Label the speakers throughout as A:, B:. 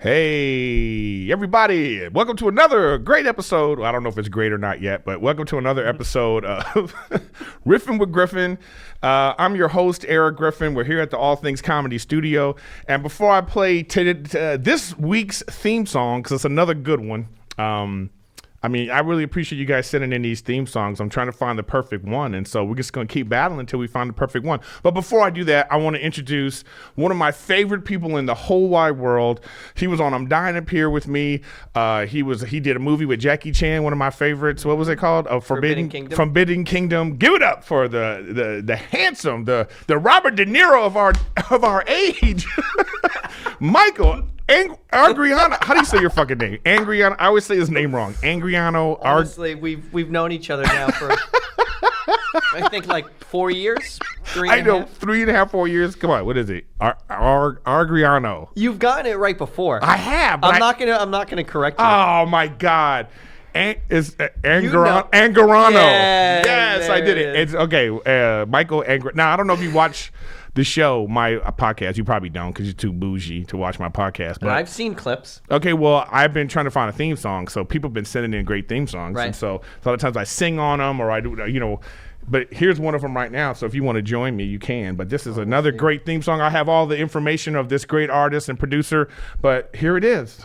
A: Hey, everybody. Welcome to another great episode. Well, I don't know if it's great or not yet, but welcome to another episode of Riffin with Griffin. I'm your host, Erik Griffin. We're here at the All Things Comedy Studio. And before I play this week's theme song, because it's another good one, I really appreciate you guys sending in these theme songs. I'm trying to find the perfect one, and so we're just going to keep battling until we find the perfect one. But before I do that, I want to introduce one of my favorite people in the whole wide world. He was on I'm Dying Up Here with me. He did a movie with Jackie Chan, one of my favorites. What was it called? Forbidden Kingdom. Give it up for the handsome, the Robert De Niro of our age, Michael Angarano. How do you say your fucking name? Angarano. I always say his name wrong. Angarano.
B: Honestly, we've known each other now for I think like 4 years.
A: 3.5, 4 years. Come on, what is it? Angarano.
B: You've gotten it right before.
A: I have.
B: I'm not gonna correct you.
A: Oh my God. It's Angarano. Yes, I did it. It's okay. Michael Angarano. Now I don't know if you watch the show, my podcast. You probably don't because you're too bougie to watch my podcast. But
B: I've seen clips.
A: Okay, well, I've been trying to find a theme song, so people have been sending in great theme songs,
B: right.
A: And so a lot of times I sing on them or I do, But here's one of them right now. So if you want to join me, you can. But this is another great theme song. I have all the information of this great artist and producer, but here it is.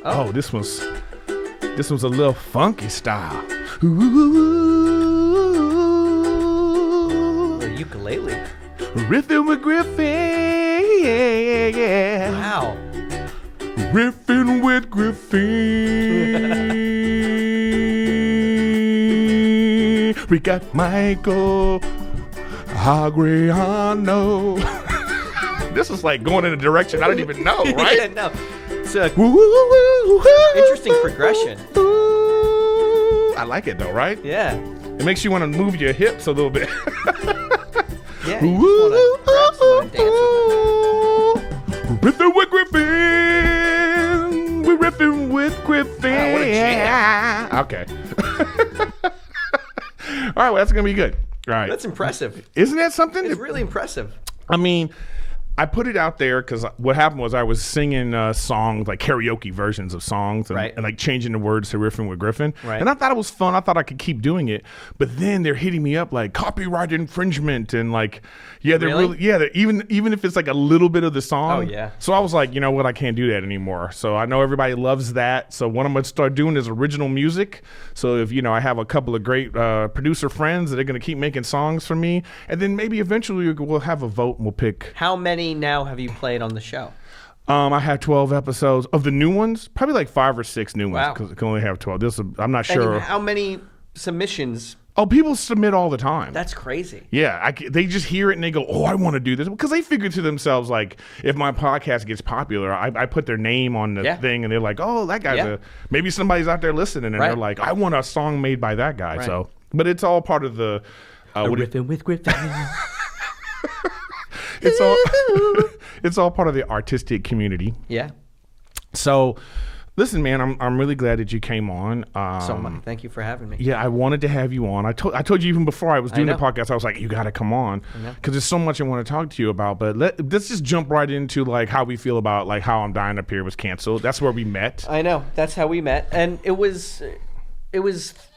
A: Oh, this was a little funky style.
B: Ukulele.
A: Riffin with Griffin. Yeah.
B: Wow.
A: Riffin with Griffin. We got Michael Angarano. This is like going in a direction I don't even know, right?
B: Yeah, no. It's a interesting progression.
A: I like it though, right?
B: Yeah.
A: It makes you want to move your hips a little bit.
B: Yeah, you just want to grab someone and dance with them.
A: Riffin with Griffin. We're riffing with Griffin.
B: Wow, what a jam.
A: Okay. All right, well, that's going to be good. All right.
B: That's impressive.
A: Isn't that something?
B: It's really impressive.
A: I mean, I put it out there because what happened was I was singing songs, like karaoke versions of songs, and,
B: right.
A: and like changing the words to Riffin with Griffin.
B: Right.
A: And I thought it was fun. I thought I could keep doing it. But then they're hitting me up like copyright infringement and like, yeah, they're
B: Really?
A: they're even if it's like a little bit of the song.
B: Oh, yeah.
A: So I was like, you know what? I can't do that anymore. So I know everybody loves that. So what I'm going to start doing is original music. So if, I have a couple of great producer friends that are going to keep making songs for me. And then maybe eventually we'll have a vote and we'll pick.
B: How many now have you played on the show?
A: I had 12 episodes of the new ones, probably like 5 or 6 new ones
B: Wow.
A: because I can only have 12. I'm not
B: And
A: sure.
B: how many submissions?
A: Oh, people submit all the time.
B: That's crazy.
A: Yeah, they just hear it and they go, oh, I want to do this. Because they figure to themselves, like, if my podcast gets popular, I put their name on the thing and they're like, oh, that guy's maybe somebody's out there listening and they're like, I want a song made by that guy.
B: Right.
A: So, but it's all part of the...
B: Riffin with Griffin.
A: It's all part of the artistic community.
B: Yeah.
A: So, listen, man, I'm really glad that you came on.
B: So much. Thank you for having me.
A: Yeah, I wanted to have you on. I told you even before I was doing the
B: know.
A: podcast, I was like, you got to come on because there's so much I want to talk to you about. But let's just jump right into like how we feel about like how I'm Dying Up Here was canceled. That's where we met.
B: I know. That's how we met, and it was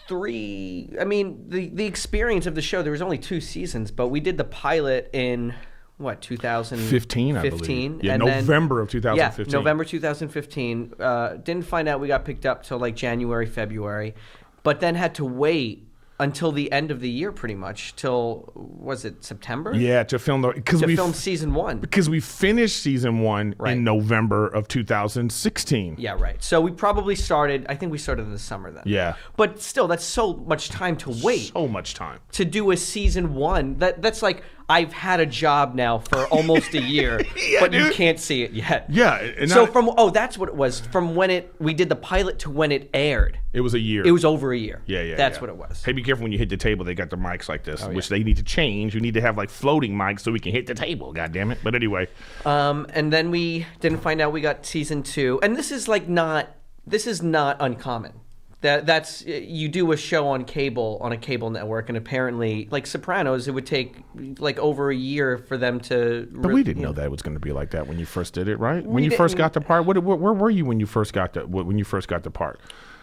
B: 3. I mean, the experience of the show. There was only 2 seasons, but we did the pilot in. What, 2015?
A: I believe. Yeah, and November of 2015.
B: Yeah, November 2015. Didn't find out we got picked up till like January, February, but then had to wait until the end of the year pretty much, till, was it September?
A: Yeah, to film
B: season 1.
A: Because we finished season 1 in November of 2016.
B: Yeah, right. So we probably started, I think we started in the summer then.
A: Yeah.
B: But still, that's so much time to wait.
A: So much time.
B: To do a season 1, that's like, I've had a job now for almost a year, but dude. You can't see it yet.
A: Yeah. And
B: so that's what it was. From when we did the pilot to when it aired.
A: It was a year.
B: It was over a year.
A: Yeah.
B: That's what it was.
A: Hey, be careful when you hit the table. They got the mics like this, which they need to change. We need to have like floating mics so we can hit the table. God damn it. But anyway.
B: And then we didn't find out we got season 2. And this is not uncommon. That's you do a show on a cable network, and apparently, like Sopranos, it would take like over a year for them to.
A: But we didn't know that it was going to be like that when you first did it, right? When you first got the part, where were you when you first got the part?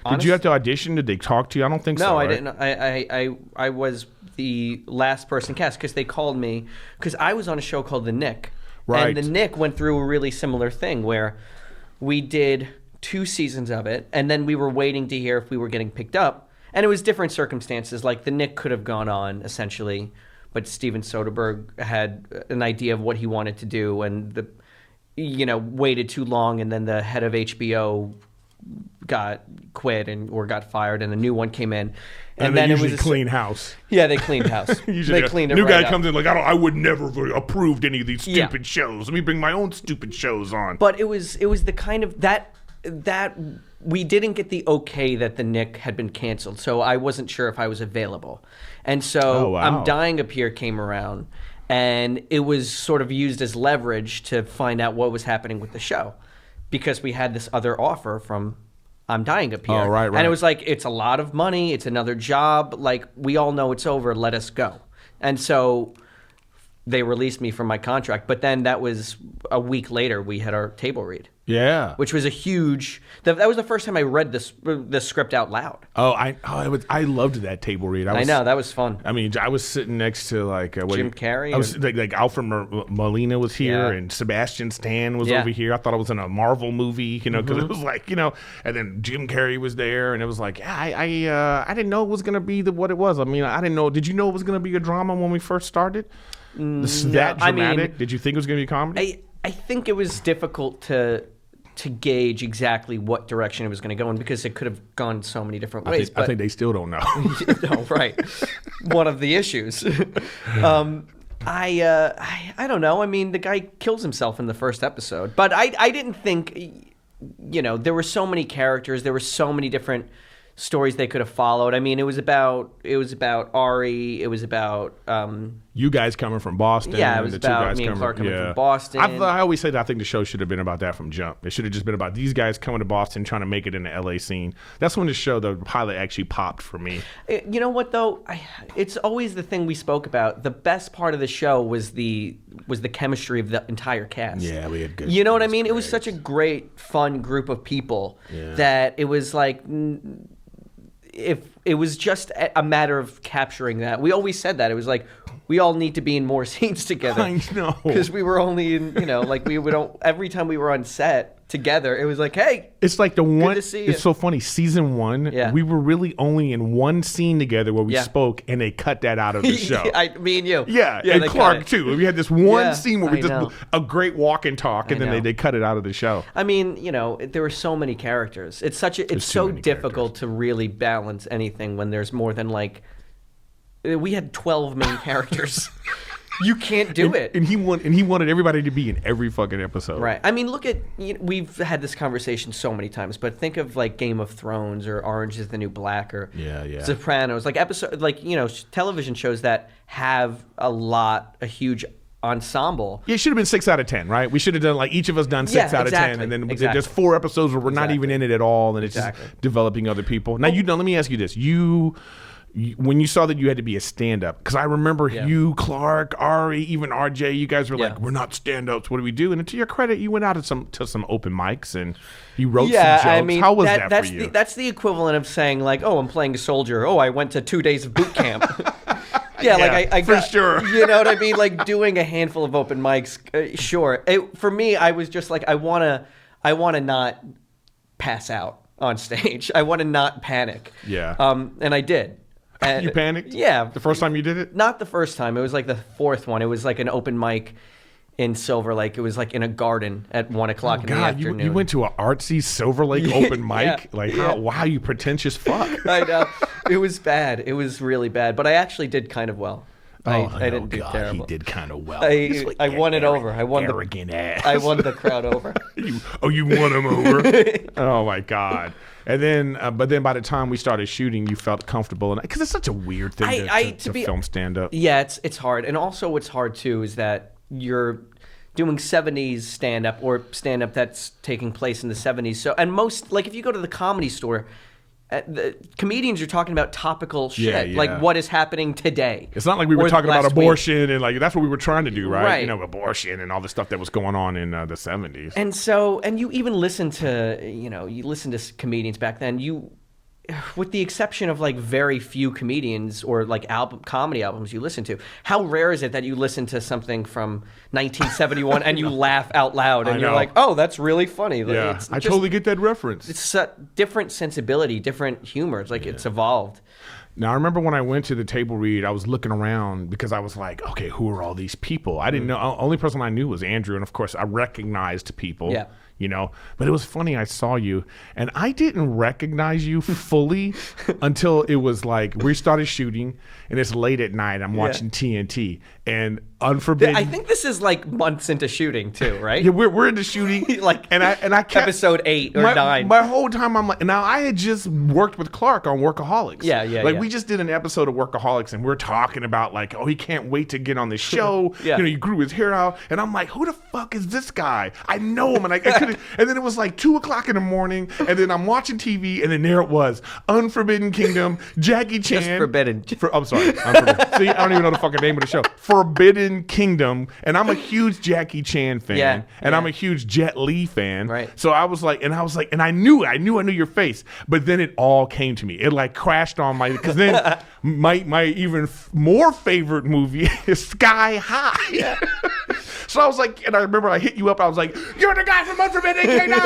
A: Did you have to audition? Did they talk to you? I don't think so.
B: No, I
A: right?
B: didn't. I was the last person cast because they called me because I was on a show called The Nick,
A: right?
B: And The Nick went through a really similar thing where we did 2 seasons of it, and then we were waiting to hear if we were getting picked up. And it was different circumstances. Like, The Nick could have gone on, essentially, but Steven Soderbergh had an idea of what he wanted to do, and waited too long, and then the head of HBO got quit or got fired, and a new one came in.
A: And then it was clean house.
B: Yeah, they cleaned house.
A: Usually
B: they cleaned it
A: new
B: right
A: guy
B: up.
A: comes in like, I would never have approved any of these stupid shows. Let me bring my own stupid shows on.
B: But it was the kind of that we didn't get the okay that The Nick had been canceled, so I wasn't sure if I was available. And so I'm Dying Up Here came around, and it was sort of used as leverage to find out what was happening with the show, because we had this other offer from I'm Dying Up Here.
A: Oh, right.
B: And it was like, it's a lot of money, it's another job, like, we all know it's over, let us go. And so they released me from my contract, but then that was a week later we had our table read.
A: Yeah,
B: which was a huge. That was the first time I read the script out loud.
A: I loved that table read.
B: I know, that was fun.
A: I mean, I was sitting next to
B: Jim Carrey.
A: I was like Alfred Molina was here, and Sebastian Stan was over here. I thought I was in a Marvel movie, because it was like, and then Jim Carrey was there, and it was like, I didn't know it was gonna be what it was. I mean, I didn't know. Did you know it was gonna be a drama when we first started? That dramatic? I mean, did you think it was gonna be a comedy?
B: I think it was difficult to gauge exactly what direction it was going to go in, because it could have gone so many different ways.
A: I think they still don't know.
B: No, right. One of the issues. I don't know. I mean, the guy kills himself in the first episode, but I didn't think, there were so many characters, there were so many different stories they could have followed. I mean, it was about Ari. It was about
A: you guys coming from Boston.
B: Yeah, it was about me and Clark coming from Boston.
A: I always say that I think the show should have been about that from jump. It should have just been about these guys coming to Boston, trying to make it in the LA scene. That's when the pilot actually popped for me.
B: You know what though? It's always the thing we spoke about. The best part of the show was the chemistry of the entire cast.
A: Yeah, we had good.
B: You know what I mean? It was such a great, fun group of people that it was like. If it was just a matter of capturing that. We always said that. It was like, we all need to be in more scenes together.
A: I know.
B: Because we were only in, like we would, every time we were on set together, it was like, hey.
A: It's like the one,
B: good to see you.
A: It's so funny. Season 1, we were really only in one scene together where we spoke, and they cut that out of the show.
B: Me and you.
A: Yeah, and Clark too. We had this one scene where we just, a great walk and talk, and then they cut it out of the show.
B: I mean, there were so many characters. It's so difficult to really balance anything when there's more than we had 12 main characters. You can't do it.
A: And he wanted everybody to be in every fucking episode.
B: Right. I mean, look at, we've had this conversation so many times, but think of Game of Thrones or Orange is the New Black or Sopranos, television shows that have a huge ensemble.
A: Yeah, it should have been 6 out of 10, right? We should have done each of us done 6 out of 10, and then there's 4 episodes where we're not even in it at all, and it's just developing other people. Now, let me ask you this: when you saw that you had to be a stand-up, because I remember you, Clark, Ari, even RJ, you guys were like, we're not stand-ups, what do we do? And to your credit, you went out to some open mics and you wrote some jokes. I mean, how was that for you?
B: That's the equivalent of saying I'm playing a soldier. Oh, I went to 2 days of boot camp. I
A: for sure.
B: You know what I mean? Like doing a handful of open mics, sure. For me, I was just like, I wanna not pass out on stage. I want to not panic.
A: Yeah.
B: And I did.
A: You panicked?
B: Yeah.
A: The first time you did it?
B: Not the first time. It was like the 4th one. It was like an open mic in Silver Lake. It was like in a garden at 1 o'clock in the afternoon.
A: You went to an artsy Silver Lake open mic? Wow, you pretentious fuck.
B: I know. It was bad. It was really bad. But I actually did kind of well. I didn't do terrible.
A: He did kind of well.
B: I won it over. I won
A: arrogant ass.
B: I won the crowd over.
A: You won him over? Oh my God. And then, but then by the time we started shooting, you felt comfortable, because it's such a weird thing to film stand-up.
B: Yeah, it's hard. And also what's hard too is that you're doing 70s stand-up or stand-up that's taking place in the 70s. So, and most, if you go to the Comedy Store, the comedians are talking about topical shit, like what is happening today.
A: It's not like we were talking about abortion and like that's what we were trying to do, right? You know, abortion and all the stuff that was going on in the 70s.
B: And you even listen to, you listen to comedians back then, with the exception of like very few comedians or like comedy albums you listen to, how rare is it that you listen to something from 1971 and you laugh out loud and you're like, oh, that's really funny.
A: Yeah, I totally get that reference.
B: It's a different sensibility, different humor. It's like it's evolved.
A: Now, I remember when I went to the table read, I was looking around because I was like, okay, who are all these people? I didn't know. Only person I knew was Andrew. And of course, I recognized people. Yeah. But it was funny. I saw you and I didn't recognize you fully until it was like we started shooting and it's late at night. I'm watching TNT and Unforbidden.
B: I think this is like months into shooting too, right?
A: Yeah, we're into shooting.
B: Like
A: and I kept,
B: episode 8 or 9.
A: My whole time I'm like, now I had just worked with Clark on Workaholics.
B: Yeah.
A: We just did an episode of Workaholics and we're talking about like, oh, he can't wait to get on the show. He grew his hair out and I'm like, who the fuck is this guy? I know him and I couldn't. And then it was like 2:00 in the morning and then I'm watching TV and then there it was, Unforbidden Kingdom, Jackie Chan.
B: Just Forbidden.
A: I'm sorry. Unforbidden. See, I don't even know the fucking name of the show. Forbidden Kingdom, and I'm a huge Jackie Chan fan, and I'm a huge Jet Li fan.
B: Right.
A: So I was like, and I knew your face, but then it all came to me. It like crashed on because then my even more favorite movie is Sky High. Yeah. So I was like, and I remember I hit you up. I was like, you're the guy from Unforbidden Kingdom.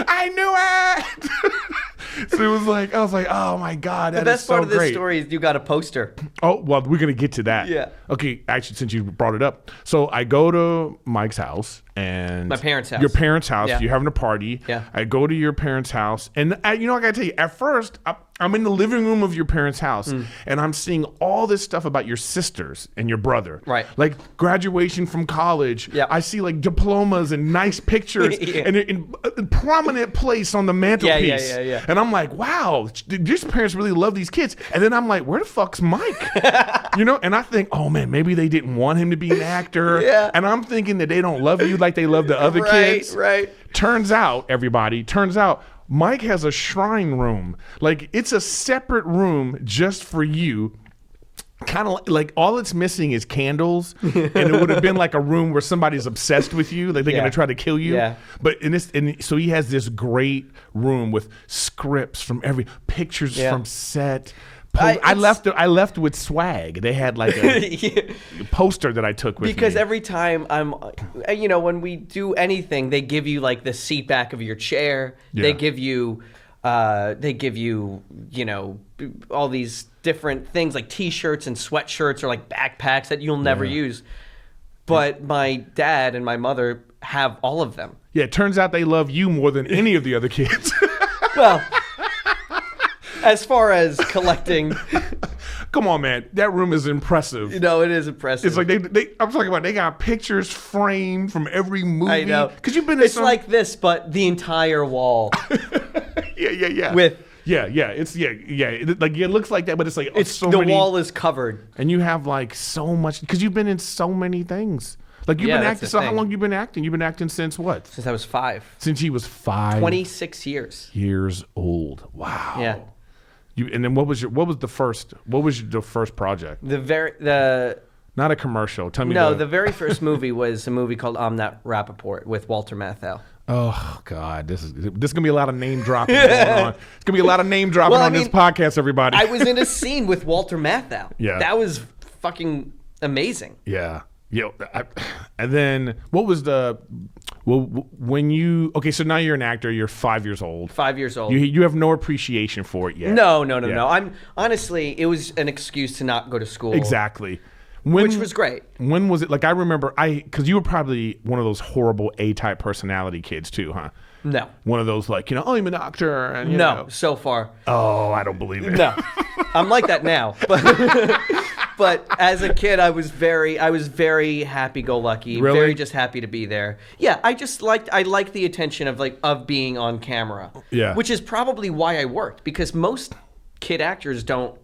A: I knew it. So it was like, I was like, oh my God, that is so great.
B: The best part of this story is you got a poster.
A: Oh, well, we're going to get to that.
B: Yeah.
A: Okay, actually, since you brought it up. So I go to Mike's house and...
B: My parents' house.
A: Your parents' house.
B: Yeah.
A: You're having a party.
B: Yeah.
A: I go to your parents' house. And I got to tell you, at first, I'm in the living room of your parents' house and I'm seeing all this stuff about your sisters and your brother.
B: Right.
A: Like graduation from college.
B: Yeah.
A: I see like diplomas and nice pictures and in a prominent place on the mantelpiece.
B: Yeah.
A: And I'm like, wow, these parents really love these kids. And then I'm like, where the fuck's Mike? And I think, oh man, maybe they didn't want him to be an actor.
B: Yeah.
A: And I'm thinking that they don't love you like they love the other kids.
B: Right.
A: Turns out, Mike has a shrine room. Like it's a separate room just for you. Kind of like all it's missing is candles, and it would have been like a room where somebody's obsessed with you, like they're gonna try to kill you.
B: Yeah.
A: But so he has this great room with scripts from pictures from set. I left with swag. They had like a poster that I took with me.
B: Because every time when we do anything, they give you like the seat back of your chair. Yeah. They give you, all these different things like T-shirts and sweatshirts or like backpacks that you'll never use. But my dad and my mother have all of them.
A: Yeah, it turns out they love you more than any of the other kids.
B: Well, as far as collecting...
A: Come on, man. That room is impressive.
B: It is impressive.
A: It's like I'm talking about they got pictures framed from every movie.
B: I know.
A: Because you've been
B: It's like this, but the entire wall.
A: Yeah.
B: With...
A: It looks like that, but it's like
B: the wall is covered,
A: and you have like so much because you've been in so many things. Like you've been acting. So how long you been acting? You've been acting since what?
B: Since I was 5.
A: Since he was 5.
B: 26 years.
A: Years old. Wow.
B: Yeah.
A: And then what was the first project? Not a commercial. Tell me.
B: No, the very first movie was a movie called I'm Not Rappaport with Walter Matthau.
A: Oh God, this is gonna be a lot of name dropping going on. It's gonna be a lot of name dropping this podcast, everybody.
B: I was in a scene with Walter Matthau.
A: Yeah,
B: that was fucking amazing.
A: Yeah. And then what was when you so now you're an actor, you're 5 years old.
B: 5 years old.
A: You have no appreciation for it yet.
B: No. I'm honestly, it was an excuse to not go to school.
A: Exactly.
B: Which was great.
A: When was it? Like I remember because you were probably one of those horrible A-type personality kids too, huh?
B: No.
A: One of those like, I'm an actor. And,
B: so far.
A: Oh, I don't believe it.
B: No. I'm like that now. But as a kid, I was very happy-go-lucky,
A: really?
B: Very just happy to be there. Yeah, I liked the attention of being on camera.
A: Yeah.
B: Which is probably why I worked, because most kid actors don't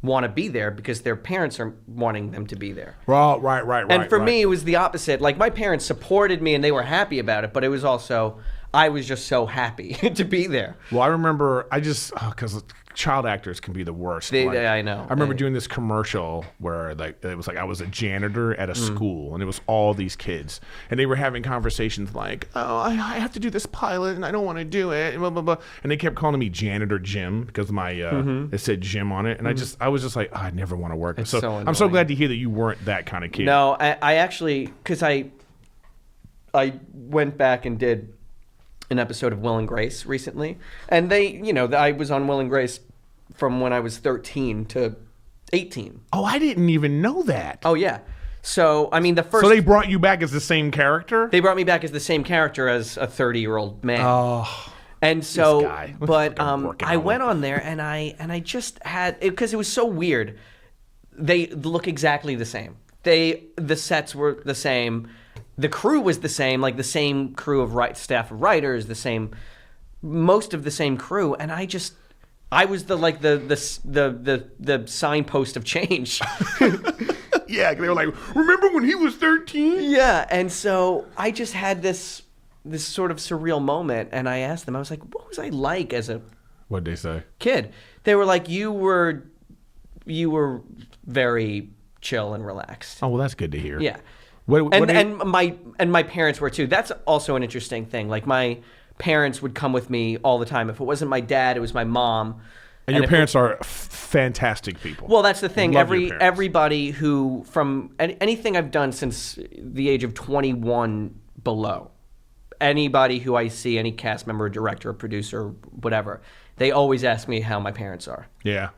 B: want to be there because their parents are wanting them to be there.
A: Right.
B: And for me, it was the opposite. Like my parents supported me and they were happy about it, but it was also I was just so happy to be there.
A: Well, I remember because child actors can be the worst.
B: I know.
A: I remember doing this commercial where it was like I was a janitor at a school, and it was all these kids, and they were having conversations like, "Oh, I have to do this pilot, and I don't want to do it," and blah blah blah. And they kept calling me Janitor Jim because my it said Jim on it, and I was just like, I never want to work.
B: It's so
A: I'm so glad to hear that you weren't that kind of kid.
B: No, I actually, because I went back and did an episode of Will and Grace recently, and I was on Will and Grace from when I was 13 to 18.
A: Oh, I didn't even know that.
B: Oh yeah. So I mean,
A: So they brought you back as the same character?
B: They brought me back as the same character as a 30-year-old man.
A: Oh.
B: And so,
A: this guy.
B: but I went on there and I just had, because it was so weird. They look exactly the same. The sets were the same. The crew was the same, like the same crew of staff of writers, most of the same crew, and I was the signpost of change.
A: Yeah, they were like, remember when he was 13?
B: Yeah, and so I just had this sort of surreal moment, and I asked them, I was like, what was I like as a
A: What'd they say?
B: kid? They were like, you were very chill and relaxed.
A: Oh, well, that's good to hear.
B: Yeah.
A: And
B: my parents were too. That's also an interesting thing. Like my parents would come with me all the time. If it wasn't my dad, it was my mom.
A: And your parents are fantastic people.
B: Well, that's the thing.
A: Love your parents.
B: Everybody who, from anything I've done since the age of 21 below, anybody who I see, any cast member, director, producer, whatever, they always ask me how my parents are.
A: Yeah.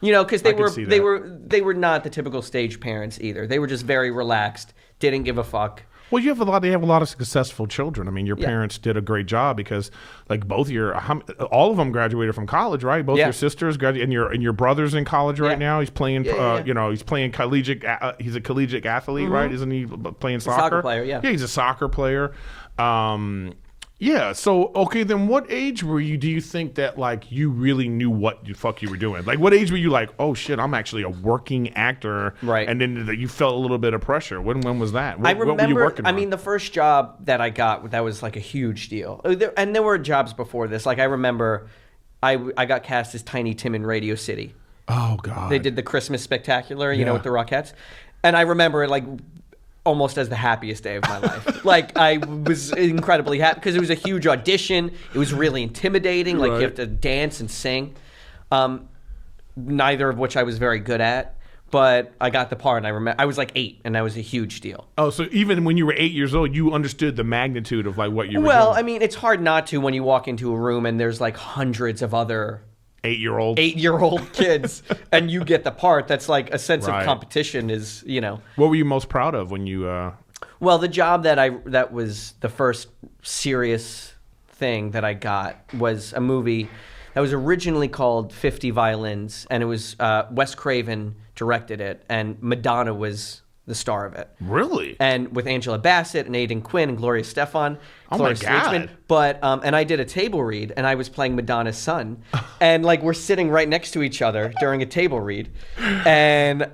B: Because they were not the typical stage parents either. They were just very relaxed, didn't give a fuck.
A: Well, they have a lot of successful children. I mean, your parents did a great job because, like, all of them graduated from college, right? Both your sisters graduated, and your brother's in college right now. He's playing, he's playing collegiate. He's a collegiate athlete, right? Isn't he playing soccer?
B: Soccer player, yeah.
A: Yeah, he's a soccer player. Yeah. So, okay, then what age were you? Do you think that like you really knew what the fuck you were doing? Like, what age were you like, oh shit, I'm actually a working actor,
B: right?
A: And then you felt a little bit of pressure. When was that?
B: I remember.
A: What were you working on?
B: I mean, the first job that I got, that was like a huge deal. And there were jobs before this. Like I remember, I got cast as Tiny Tim in Radio City.
A: Oh God!
B: They did the Christmas Spectacular, with the Rockettes, and I remember it like almost as the happiest day of my life. Like I was incredibly happy because it was a huge audition. It was really intimidating. Like you have to dance and sing, neither of which I was very good at. But I got the part, and I remember I was like 8, and that was a huge deal.
A: Oh, so even when you were 8 years old, you understood the magnitude of like what you were doing.
B: Well, I mean, it's hard not to when you walk into a room and there's like hundreds of other 8-year-old kids, and you get the part. That's like a sense of competition is,
A: What were you most proud of when you?
B: Well, the job that was the first serious thing that I got was a movie that was originally called 50 Violins, and it was Wes Craven directed it, and Madonna was the star of it.
A: Really?
B: And with Angela Bassett and Aidan Quinn and Gloria Stefan.
A: Oh my God.
B: But, and I did a table read, and I was playing Madonna's son. And like we're sitting right next to each other during a table read. And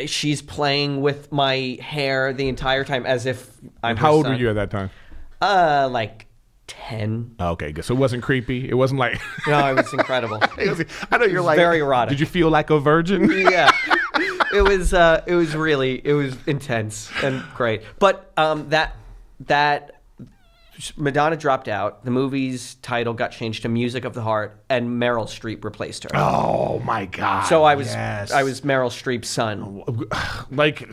B: she's playing with my hair the entire time as if I'm her
A: How old
B: son.
A: were you at that time?
B: Like 10.
A: Oh, okay, good. So it wasn't creepy? It wasn't like...
B: No, it was incredible.
A: I know you're like...
B: very erotic.
A: Did you feel like a virgin?
B: Yeah. It was intense and great. But that Madonna dropped out. The movie's title got changed to Music of the Heart, and Meryl Streep replaced her.
A: Oh my God!
B: So I was Meryl Streep's son.
A: Like,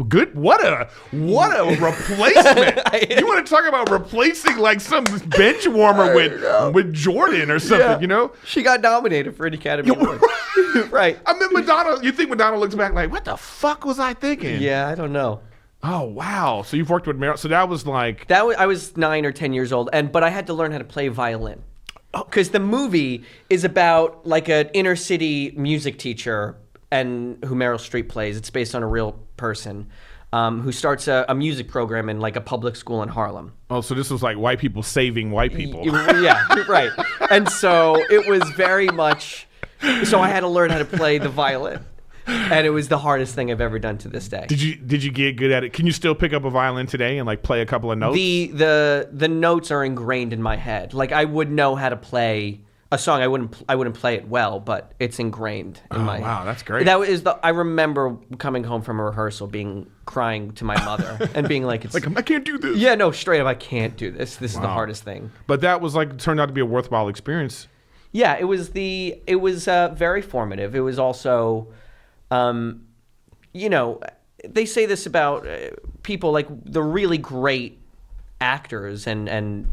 A: good. What a replacement! You want to talk about replacing like some bench warmer with Jordan or something?
B: Yeah. She got nominated for an Academy Award. Right.
A: I mean, Madonna. You think Madonna looks back like, what the fuck was I thinking?
B: Yeah, I don't know.
A: Oh wow! So you've worked with Meryl. So that was like
B: I was 9 or 10 years old, but I had to learn how to play violin because the movie is about like an inner city music teacher and who Meryl Streep plays. It's based on a real person who starts a music program in like a public school in Harlem.
A: Oh, so this was like white people saving white people.
B: Yeah, right. And so it was very much. So I had to learn how to play the violin. And it was the hardest thing I've ever done to this day.
A: Did you get good at it? Can you still pick up a violin today and like play a couple of notes?
B: The notes are ingrained in my head. Like I would know how to play a song. I wouldn't play it well, but it's ingrained in my head.
A: Wow, that's great.
B: I remember coming home from a rehearsal crying to my mother and being like,
A: Like, I can't do this.
B: Yeah, no, straight up, I can't do this. This is the hardest thing.
A: But that was like turned out to be a worthwhile experience.
B: Yeah, it was very formative. It was also, they say this about people like the really great actors and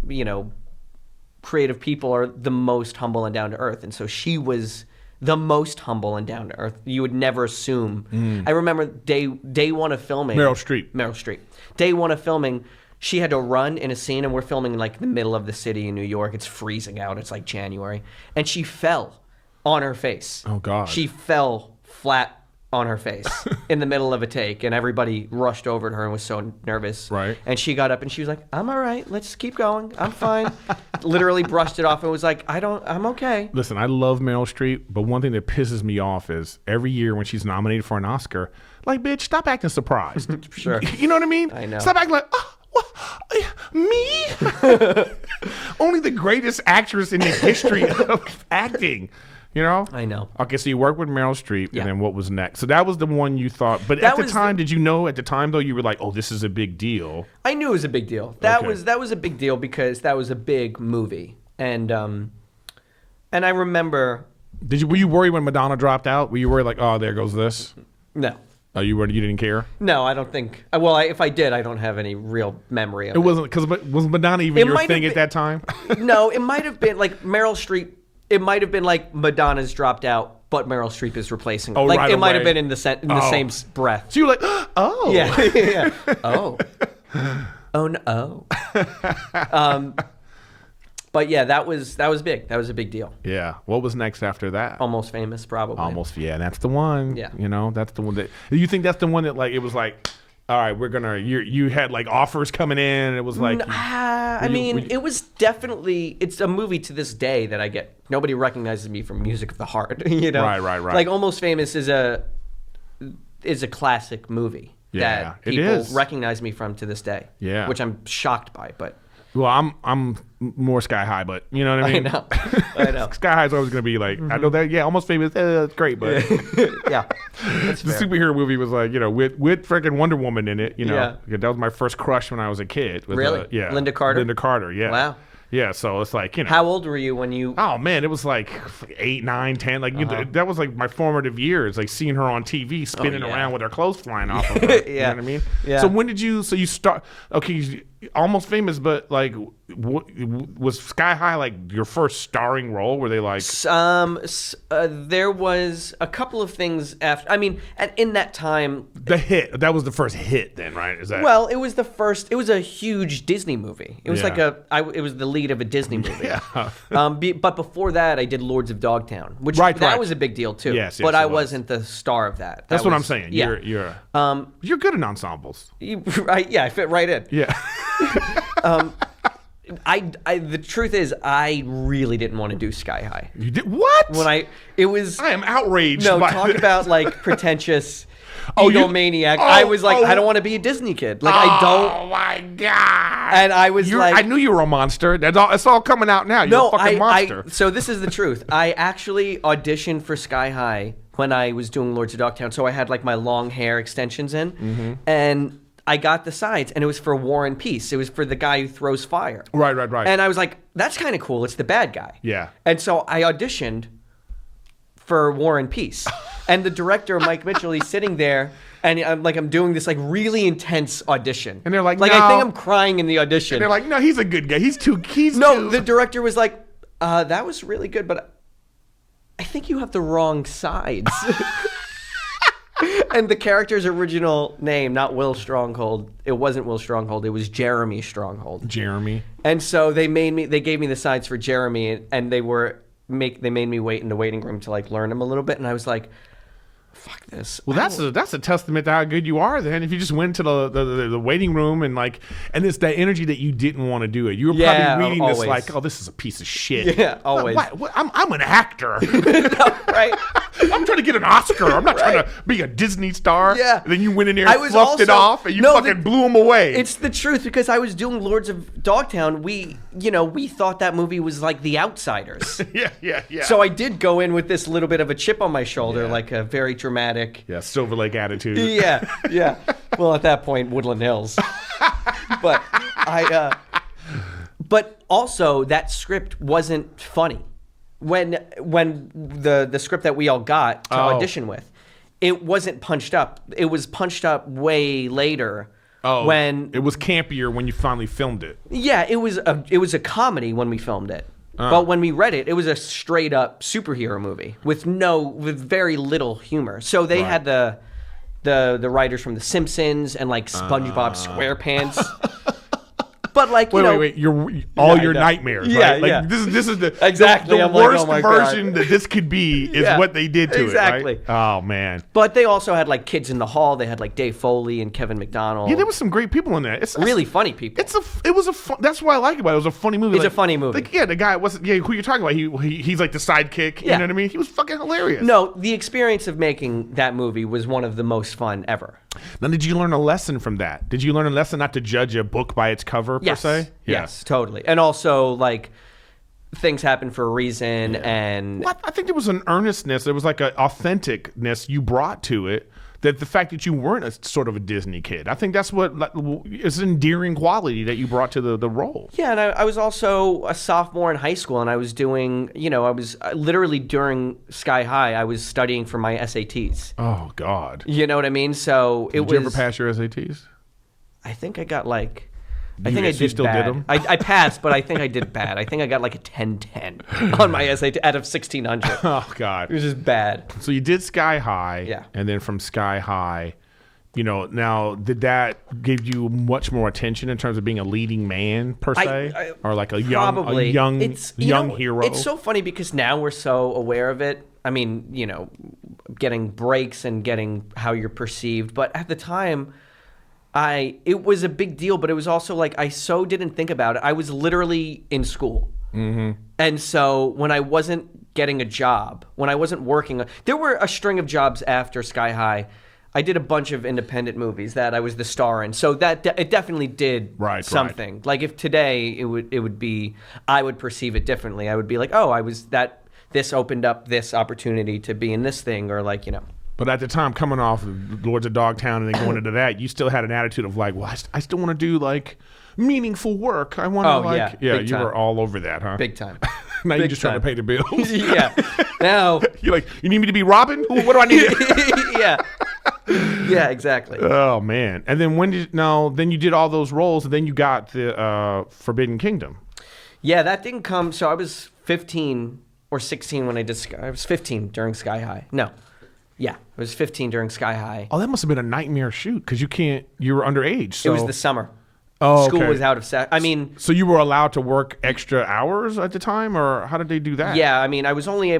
B: creative people are the most humble and down to earth. And so she was the most humble and down to earth. You would never assume. I remember day one of filming.
A: Meryl Streep.
B: Day one of filming. She had to run in a scene, and we're filming in like the middle of the city in New York. It's freezing out. It's like January. And she fell on her face.
A: Oh, God.
B: She fell flat on her face in the middle of a take, and everybody rushed over to her and was so nervous.
A: Right.
B: And she got up and she was like, I'm all right. Let's keep going. I'm fine. Literally brushed it off and was like, I'm okay.
A: Listen, I love Meryl Streep, but one thing that pisses me off is every year when she's nominated for an Oscar, like, bitch, stop acting surprised.
B: Sure.
A: You know what I mean?
B: I know.
A: Stop acting like, oh, what? Me? Only the greatest actress in the history of acting. You know?
B: I know.
A: Okay, so you worked with Meryl Streep,
B: Yeah.
A: and then what was next? So that was the one you thought. But
B: That
A: at the
B: was
A: time, did you know at the time, though, you were like, oh, this is a big deal?
B: I knew it was a big deal. That
A: Okay.
B: was a big deal because that was a big movie. And I remember
A: Were you worried when Madonna dropped out? Were you worried like, oh, there goes this?
B: no.
A: Oh, you didn't care?
B: No, I don't think. Well, if I did, I don't have any real memory of it.
A: It wasn't because was Madonna even your thing at that time?
B: No, it might have been like Meryl Streep. It might have been like Madonna's dropped out, but Meryl Streep is replacing her.
A: Oh,
B: like
A: right
B: it might
A: away.
B: have been in the same breath.
A: So you were like, oh,
B: Yeah, yeah. Oh, oh no. But yeah, that was big. That was a big deal.
A: yeah. What was next after that?
B: Almost Famous, probably.
A: Almost, yeah. That's the one.
B: Yeah.
A: You know, that's the one that you think that's the one that like it was like, all right, we're gonna. You had like offers coming in. And it was like,
B: It was definitely. It's a movie to this day that I get. Nobody recognizes me from Music of the Heart. You know,
A: Right.
B: Like Almost Famous is a classic movie
A: Yeah,
B: that
A: it
B: people
A: is.
B: recognize me from to this day.
A: Yeah.
B: Which I'm shocked by, but
A: well, I'm more Sky High, but you know what I mean.
B: I know.
A: Sky High is always gonna be like, I know that. Yeah, Almost Famous. It's great, but
B: Yeah, that's
A: the
B: fair.
A: superhero movie was like, with freaking Wonder Woman in it. You know,
B: Yeah.
A: that was my first crush when I was a kid. With,
B: Really?
A: yeah.
B: Linda Carter?
A: Linda Carter. Yeah.
B: Wow.
A: Yeah. So it's like
B: How old were you when you?
A: Oh man, it was like 8, 9, 10. Like that was like my formative years, like seeing her on TV spinning
B: yeah.
A: around with her clothes flying off of her. You
B: Yeah.
A: know what I mean?
B: Yeah.
A: So when did you? So you start? Okay, Almost Famous, but like, was Sky High like your first starring role? Were they like?
B: There was a couple of things after. I mean, and in that time,
A: The hit. That was the first hit, then, right? Is that?
B: well, it was the first. It was a huge Disney movie. It was
A: Yeah.
B: it was the lead of a Disney movie.
A: Yeah.
B: But before that, I did Lords of Dogtown, which
A: Right.
B: was a big deal too.
A: Yes,
B: but
A: it
B: I
A: was.
B: wasn't the star of that.
A: That's
B: That
A: what I'm
B: was-
A: saying.
B: Yeah.
A: You're good in ensembles.
B: Right. Yeah, I fit right in.
A: Yeah.
B: The truth is, I really didn't want to do Sky High.
A: You did what?
B: It was.
A: I am outraged.
B: No,
A: by
B: talk
A: this.
B: about like pretentious
A: Oh, you-
B: egomaniac.
A: oh,
B: I was like,
A: oh.
B: I don't want to be a Disney kid. Like I don't.
A: Oh my god!
B: And I was like,
A: I knew you were a monster. It's all coming out now. You're a fucking monster.
B: So this is the truth. I actually auditioned for Sky High when I was doing Lords of Dogtown. So I had like my long hair extensions in, and I got the sides, and it was for War and Peace. It was for the guy who throws fire.
A: Right.
B: And I was like, that's kind of cool. It's the bad guy.
A: Yeah.
B: And so I auditioned for War and Peace. And the director, Mike Mitchell, he's sitting there, and I'm doing this like really intense audition.
A: And they're like,
B: I
A: no.
B: think I'm crying in the audition.
A: And they're like, no, he's a good guy.
B: No, the director was like, that was really good, but I think you have the wrong sides. And the character's original name, not Will Stronghold, it wasn't Will Stronghold, it was Jeremy Stronghold.
A: Jeremy.
B: And so they gave me the sides for Jeremy, and they made me wait in the waiting room to like learn him a little bit, and I was like, fuck this.
A: Well, that's a testament to how good you are. Then, if you just went to the waiting room and it's that energy that you didn't want to do it. You were probably reading
B: always.
A: this like, oh, this is a piece of shit.
B: Yeah, always.
A: What? I'm an actor.
B: Right?
A: I'm trying to get an Oscar. I'm not trying to be a Disney star.
B: Yeah.
A: And then you went in there and fluffed it off, and you fucking blew them away.
B: It's the truth, because I was doing Lords of Dogtown. We thought that movie was like The Outsiders.
A: yeah.
B: So I did go in with this little bit of a chip on my shoulder, like a very dramatic.
A: Yeah, Silver Lake attitude.
B: Yeah. Well, at that point, Woodland Hills. But but also that script wasn't funny. When the script that we all got to audition with, it wasn't punched up. It was punched up way later.
A: Oh,
B: when
A: it was campier when you finally filmed it.
B: Yeah, it was a comedy when we filmed it. But when we read it, it was a straight up superhero movie with very little humor. So they had the writers from The Simpsons and like SpongeBob SquarePants. But like
A: wait, your nightmares, right? Like this is the
B: exactly
A: the
B: I'm
A: worst
B: like, oh my
A: version
B: God.
A: that this could be is what they did to
B: exactly.
A: it. Right? Oh man.
B: But they also had like Kids in the Hall. They had like Dave Foley and Kevin McDonald.
A: Yeah, there was some great people in there. It's
B: really funny people.
A: That's what I like about it. It was a funny movie.
B: It's a funny movie.
A: Like, the guy wasn't. Yeah, who you're talking about? He's like the sidekick. You know what I mean? He was fucking hilarious.
B: No, the experience of making that movie was one of the most fun ever.
A: Now, did you learn a lesson from that? Did you learn a lesson not to judge a book by its cover per se?
B: Yes, totally. And also, like, things happen for a reason. And
A: well, I think there was an earnestness. There was like an authenticness you brought to it. That the fact that you weren't a sort of a Disney kid, I think that's what is an endearing quality that you brought to the role.
B: Yeah, and I was also a sophomore in high school, and I was doing, I was literally during Sky High, I was studying for my SATs.
A: Oh God.
B: You know what I mean? So
A: Did you ever pass your SATs?
B: I think I got like. I think I did
A: still
B: bad.
A: did them?
B: I passed, but I think I did bad. I think I got like a 10-10 on my SAT out of 1,600.
A: Oh, God.
B: It was just bad.
A: So you did Sky High.
B: Yeah.
A: And then from Sky High, now, did that give you much more attention in terms of being a leading man, per se? Or like a young hero?
B: It's so funny because now we're so aware of it. I mean, getting breaks and getting how you're perceived. But at the time... it was a big deal, but it was also like I so didn't think about it. I was literally in school. Mm-hmm. And so when I wasn't getting a job, when I wasn't working, there were a string of jobs after Sky High. I did a bunch of independent movies that I was the star in. So that it definitely did something. Right. Like if today it would be, I would perceive it differently. I would be like, oh, this opened up this opportunity to be in this thing, or like,
A: But at the time, coming off Lords of Dogtown and then going into that, you still had an attitude of like, well, I still want to do like meaningful work. I want to you were all over that, huh?
B: Big time.
A: Now you're just trying to pay the bills.
B: Yeah. Now
A: you're like, you need me to be Robin? What do I need?
B: Yeah. Yeah, exactly.
A: Oh man. And then then you did all those roles, and then you got the Forbidden Kingdom.
B: Yeah, that didn't come. So I was 15 or 16 when I did. I was 15 during Sky High. No. Yeah, I was 15 during Sky High.
A: Oh, that must have been a nightmare shoot because you were underage. So.
B: It was the summer.
A: Oh,
B: School
A: okay.
B: was out of
A: so you were allowed to work extra hours at the time, or how did they do that?
B: Yeah, I mean, I was only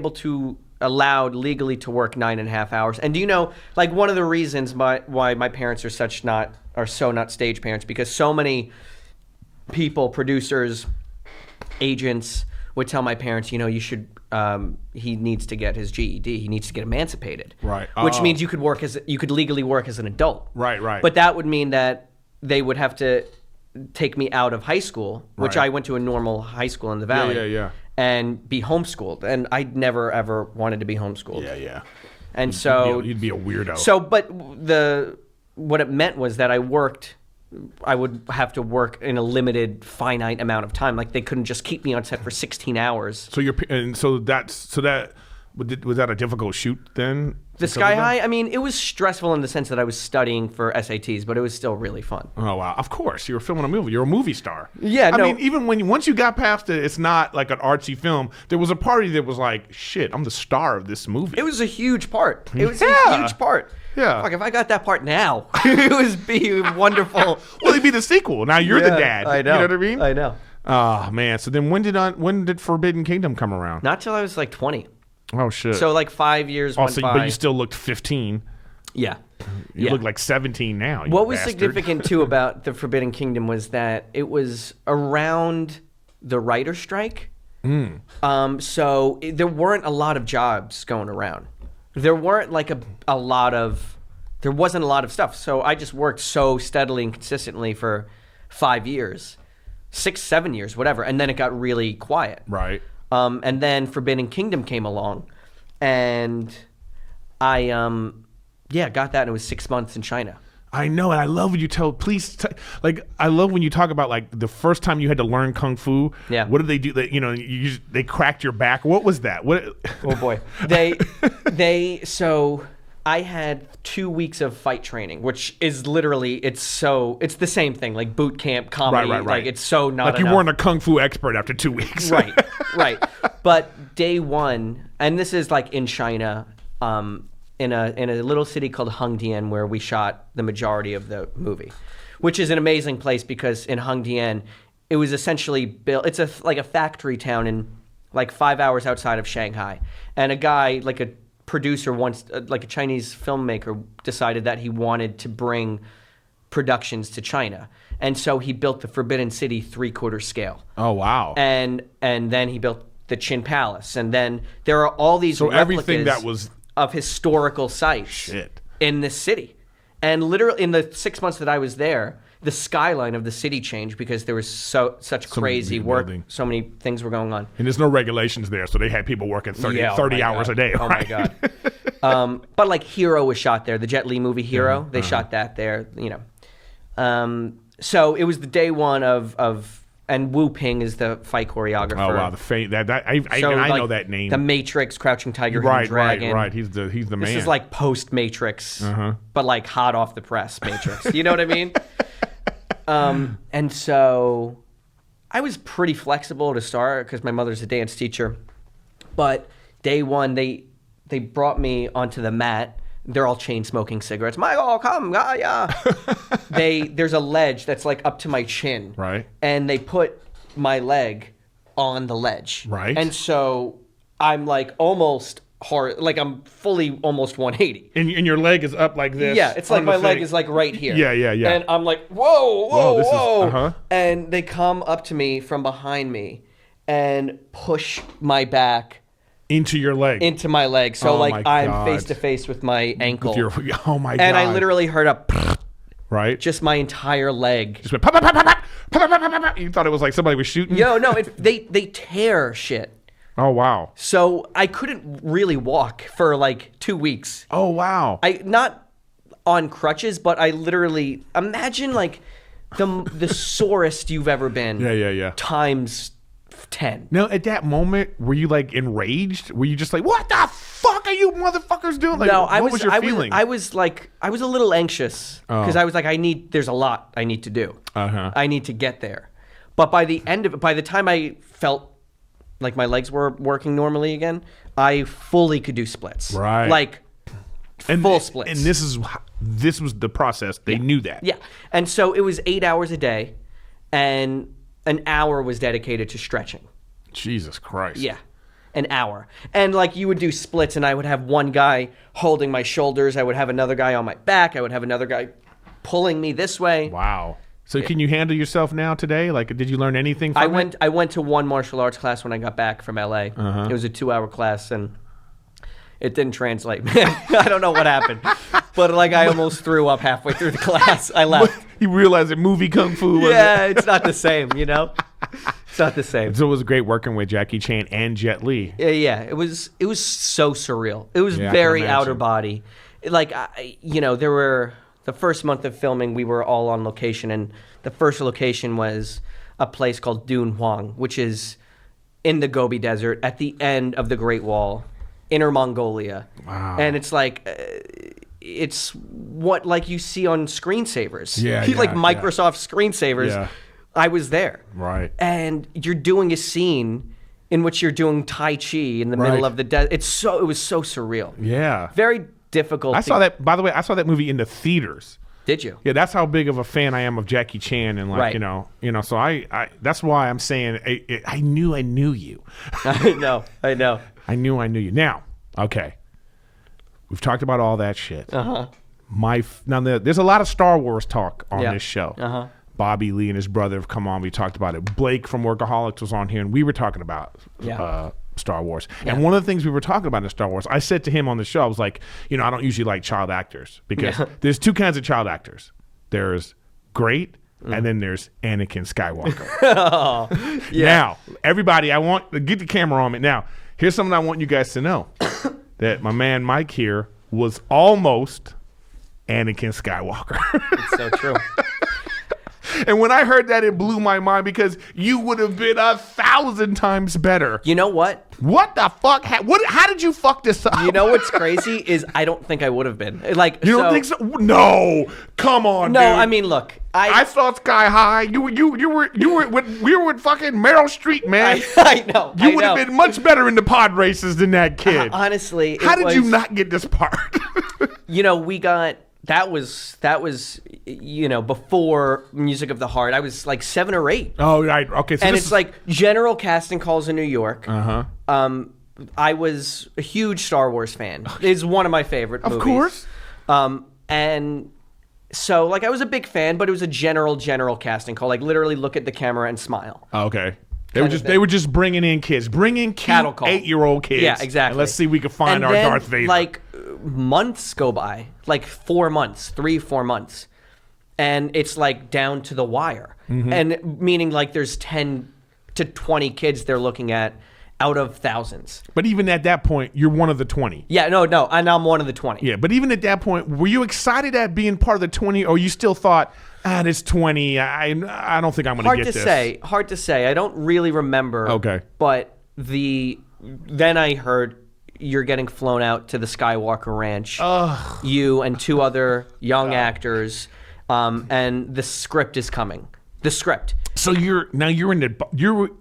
B: allowed legally to work 9.5 hours. And do you know, like one of the reasons why my parents are so not stage parents, because so many people, producers, agents would tell my parents, you should. He needs to get his GED. He needs to get emancipated.
A: Right.
B: Which means you could legally work as an adult.
A: Right.
B: But that would mean that they would have to take me out of high school, which I went to a normal high school in the Valley.
A: Yeah.
B: And be homeschooled. And I never ever wanted to be homeschooled.
A: Yeah.
B: And so
A: you'd be a weirdo.
B: So, but what it meant was that I would have to work in a limited, finite amount of time. Like they couldn't just keep me on set for 16 hours.
A: Was that a difficult shoot then?
B: The Sky High, I mean, it was stressful in the sense that I was studying for SATs, but it was still really fun.
A: Oh wow! Of course, you were filming a movie. You're a movie star.
B: Yeah,
A: I mean, even once you got past it, it's not like an artsy film. There was a party that was like, shit, I'm the star of this movie.
B: It was a huge part. It was a huge part.
A: Yeah.
B: Fuck, if I got that part now, it would be wonderful.
A: Well, it'd be the sequel. Now you're the dad.
B: I know.
A: You know what I mean?
B: I know.
A: Oh man. So then when did Forbidden Kingdom come around?
B: Not till I was like 20.
A: Oh shit.
B: So like 5 years went
A: Also,
B: by.
A: but you still looked 15.
B: Yeah.
A: You look like 17 now.
B: What was
A: bastard.
B: significant too about the Forbidden Kingdom was that it was around the writer strike. So there weren't a lot of jobs going around. There weren't like there wasn't a lot of stuff. So I just worked so steadily and consistently for 5 years, 6, 7 years, whatever. And then it got really quiet.
A: Right.
B: And then Forbidden Kingdom came along, and I got that, and it was 6 months in China.
A: I know, and I love when you I love when you talk about like the first time you had to learn kung fu.
B: Yeah.
A: What did they do? They cracked your back. What was that? What?
B: Oh boy. So I had 2 weeks of fight training, which is literally it's the same thing, like boot camp comedy.
A: Right.
B: Like it's so not
A: like you
B: enough.
A: weren't a kung fu expert after 2 weeks.
B: Right. But day one, and this is like in China, in a little city called Hongdian, where we shot the majority of the movie, which is an amazing place because in Hongdian, it was essentially built. It's like a factory town in like 5 hours outside of Shanghai, and a guy like a producer once, like a Chinese filmmaker, decided that he wanted to bring productions to China, and so he built the Forbidden City 3/4 scale.
A: Oh wow.
B: And then he built the Qin Palace, and then there are all these
A: everything that was
B: of historical sites in this city. And literally in the 6 months that I was there, the skyline of the city changed because there was such crazy work.
A: Building.
B: So many things were going on.
A: And there's no regulations there, so they had people working 30 hours a day.
B: Oh my God. But like Hero was shot there, the Jet Li movie Hero. They shot that there, So it was the day one of and Wu Ping is the fight choreographer.
A: Oh wow, I know that name.
B: The Matrix, Crouching Tiger, Hidden Dragon.
A: Right. He's the man.
B: This is like post Matrix, but like hot off the press Matrix. You know what I mean? And so I was pretty flexible to start because my mother's a dance teacher. But day one, they brought me onto the mat. They're all chain smoking cigarettes. Michael, come, yeah. There's a ledge that's like up to my chin.
A: Right.
B: And they put my leg on the ledge.
A: Right.
B: And so I'm like almost I'm fully almost 180.
A: And your leg is up like this.
B: Yeah, it's like my leg is like right here.
A: Yeah.
B: And I'm like, whoa.
A: Is,
B: And they come up to me from behind me and push my back
A: into your leg.
B: Into my leg. So
A: my
B: I'm
A: God.
B: face to face with my ankle.
A: Oh my God.
B: And I literally heard
A: right?
B: Just my entire leg.
A: Just went pop, pop, pop, pop, pop, pop, pop, pop, pop. You thought it was like somebody was shooting?
B: No, they tear shit.
A: Oh wow.
B: So I couldn't really walk for like 2 weeks.
A: Oh wow.
B: I not on crutches, but I literally imagine like the sorest you've ever been.
A: Yeah.
B: Times 10.
A: Now, at that moment, were you like enraged? Were you just like, "What the fuck are you motherfuckers doing?" Like,
B: No,
A: what was your feeling?
B: I was a little anxious because I was like, there's a lot I need to do. I need to get there. But by the time I felt like my legs were working normally again, I fully could do splits.
A: Right.
B: Like full splits.
A: And this was the process. They knew that.
B: Yeah. And so it was 8 hours a day, and an hour was dedicated to stretching.
A: Jesus Christ.
B: Yeah. An hour. And like you would do splits, and I would have one guy holding my shoulders. I would have another guy on my back. I would have another guy pulling me this way.
A: Wow. So can you handle yourself now today? Like, did you learn anything from it?
B: I went to one martial arts class when I got back from LA. It was a 2-hour class, and it didn't translate. I don't know what happened. But like I almost threw up halfway through the class. I left.
A: You realized that movie kung fu was
B: it's not the same, It's not the same.
A: So it was great working with Jackie Chan and Jet Li.
B: Yeah. It was so surreal. It was
A: Yeah, I can
B: very
A: imagine.
B: outer body. Like there were the first month of filming, we were all on location, and the first location was a place called Dun Huang, which is in the Gobi Desert at the end of the Great Wall, Inner Mongolia.
A: Wow.
B: And it's like it's what like you see on screensavers.
A: Yeah,
B: like
A: yeah,
B: Microsoft screensavers.
A: Yeah.
B: I was there.
A: Right.
B: And you're doing a scene in which you're doing Tai Chi in the
A: Right.
B: middle of the desert. It was so surreal.
A: Yeah.
B: Very difficult.
A: I saw that, by the way, I saw that movie in the theaters.
B: Did you?
A: Yeah, that's how big of a fan I am of Jackie Chan, and like
B: Right.
A: so I that's why I'm saying I knew you.
B: I know.
A: I knew you. Now, okay. We've talked about all that shit. Now there's a lot of Star Wars talk on this show. Bobby Lee and his brother have come on. We talked about it. Blake from Workaholics was on here, and we were talking about Star Wars. And one of the things we were talking about in Star Wars, I said to him on the show, I was like, I don't usually like child actors because there's two kinds of child actors. There's great, and then there's Anakin Skywalker. Now, everybody, I want to get the camera on me. Now, here's something I want you guys to know. That my man Mike here was almost Anakin Skywalker.
B: It's so true.
A: And when I heard that, it blew my mind because you would have been 1,000 times better.
B: You know what?
A: What the fuck? How did you fuck this up?
B: You know what's crazy is I don't think I would have been. Like,
A: you don't think so? No, come on.
B: No,
A: dude.
B: I mean, look,
A: I saw Sky High. We were with fucking Meryl Streep, man.
B: I know.
A: You would have been much better in the pod races than that kid.
B: Honestly,
A: how did you not get this part?
B: We got. That was before Music of the Heart. I was like 7 or 8.
A: Oh, right. Okay. So
B: and it's like general casting calls in New York. I was a huge Star Wars fan. It's one of my favorite movies. Of
A: course.
B: And so like I was a big fan, but it was a general casting call. Like literally look at the camera and smile.
A: Oh, okay. They were just bringing in kids, cute 8-year-old kids.
B: Yeah, exactly.
A: And let's see if we can find our Darth Vader.
B: Like months go by, like 4 months, 3-4 months, and it's like down to the wire. And meaning like there's 10 to 20 kids they're looking at out of thousands.
A: But even at that point, you're one of the 20.
B: Yeah, no, and I'm one of the 20.
A: Yeah, but even at that point, were you excited at being part of the 20, or you still thought, it's 20. I don't think I'm going to get this.
B: Hard to say. I don't really remember.
A: Okay.
B: But then I heard you're getting flown out to the Skywalker Ranch. You and 2 other young actors, and the script is coming. The script.
A: So you're in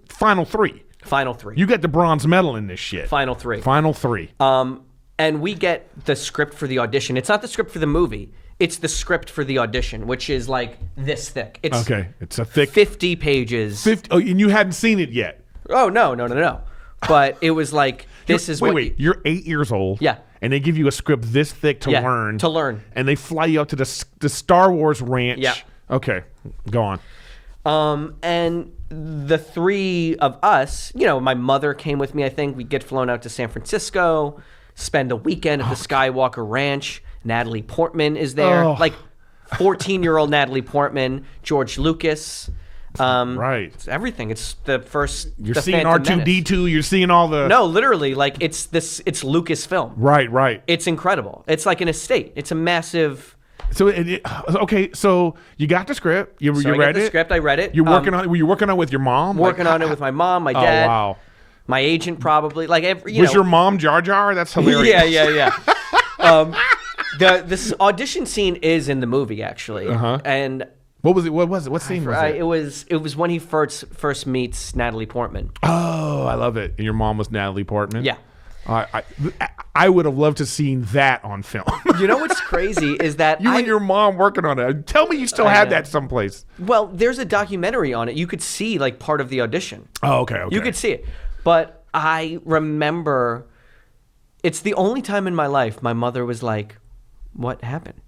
A: final 3.
B: Final 3.
A: You got the bronze medal in this shit.
B: Final 3.
A: Final 3.
B: And we get the script for the audition. It's not the script for the movie. It's the script for the audition, which is like this thick. It's
A: It's a thick
B: 50 pages.
A: 50. Oh, and you hadn't seen it yet.
B: Oh no. But it was like
A: wait. You're 8 years old.
B: Yeah.
A: And they give you a script this thick to learn.
B: To learn.
A: And they fly you out to the Star Wars ranch.
B: Yeah.
A: Okay. Go on.
B: And the 3 of us, my mother came with me, I think. We get flown out to San Francisco, spend a weekend at the Skywalker Ranch. Natalie Portman is there. Like 14-year-old Natalie Portman, George Lucas.
A: Right.
B: It's everything. It's the first.
A: You're seeing R2-D2. You're seeing all the.
B: No, literally, like it's Lucasfilm.
A: Right.
B: It's incredible. It's like an estate. It's a massive.
A: So okay, so you got the script. You read it. I got the
B: script. I read it.
A: You're working on. Were you working on it with your mom?
B: Working on it with my mom, my dad.
A: Oh wow.
B: My agent probably
A: Was your mom Jar Jar? That's hilarious.
B: Yeah. This audition scene is in the movie actually, and
A: what was it? What scene was it?
B: It was when he first meets Natalie Portman.
A: Oh, I love it. And your mom was Natalie Portman.
B: Yeah.
A: I would have loved to seen that on film.
B: You know what's crazy is that
A: and your mom working on it. Tell me you still had that someplace.
B: Well, there's a documentary on it. You could see like part of the audition.
A: Oh, okay.
B: You could see it, but I remember it's the only time in my life my mother was like, "What happened?"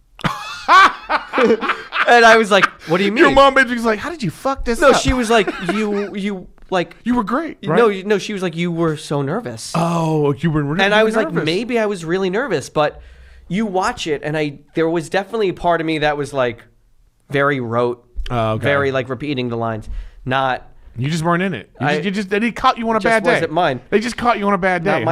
B: And I was like, "What do you mean?"
A: Your mom basically was like, "How did you fuck this up?"
B: No, she was like, "You like
A: you were great, right?"
B: No, she was like, "You were so nervous."
A: Oh, you were really.
B: And I was
A: nervous.
B: like, maybe I was really nervous, but you watch it, and there was definitely a part of me that was like very rote, very like repeating the lines, not.
A: You just weren't in it. They caught you on a bad day.
B: Wasn't mine.
A: They just caught you on a bad day.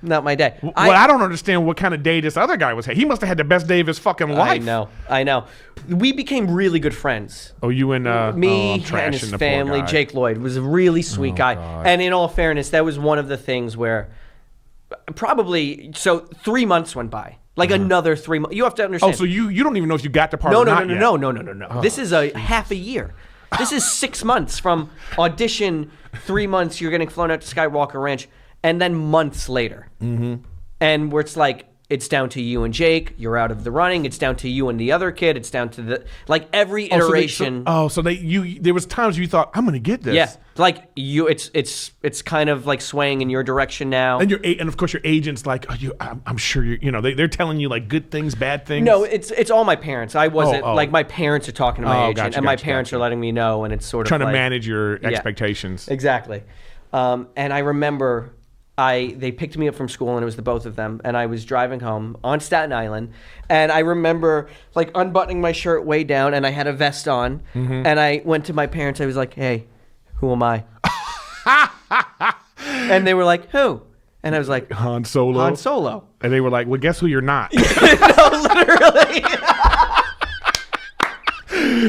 B: Not my day.
A: Well, I don't understand what kind of day this other guy was having. He must have had the best day of his fucking life.
B: I know. We became really good friends.
A: Oh, you and
B: me and his family. Jake Lloyd was a really sweet guy.
A: God.
B: And in all fairness, that was one of the things where probably 3 months went by. Like another 3 months. You have to understand.
A: Oh, so you don't even know if you got the part or not yet.
B: No.
A: Oh,
B: this is a half a year. This is 6 months from audition, 3 months, you're getting flown out to Skywalker Ranch, and then months later. Mm-hmm. And where it's like, it's down to you and Jake. You're out of the running. It's down to you and the other kid. It's down to the like every iteration.
A: There was times you thought I'm going to get this.
B: Yeah, like it's kind of like swaying in your direction now.
A: And of course your agent's like, I'm sure they're telling you like good things, bad things.
B: No, it's all my parents. I wasn't like my parents are talking to my agent, and my parents are letting me know, and it's sort of
A: trying to manage your expectations.
B: Exactly. And I remember. They picked me up from school, and it was the both of them, and I was driving home on Staten Island, and I remember like unbuttoning my shirt way down, and I had a vest on, and I went to my parents. I was like, "Hey, who am I?" And they were like, "Who?" And I was like,
A: Han Solo.
B: Han Solo.
A: And they were like, "Well, guess who you're not."
B: No, literally.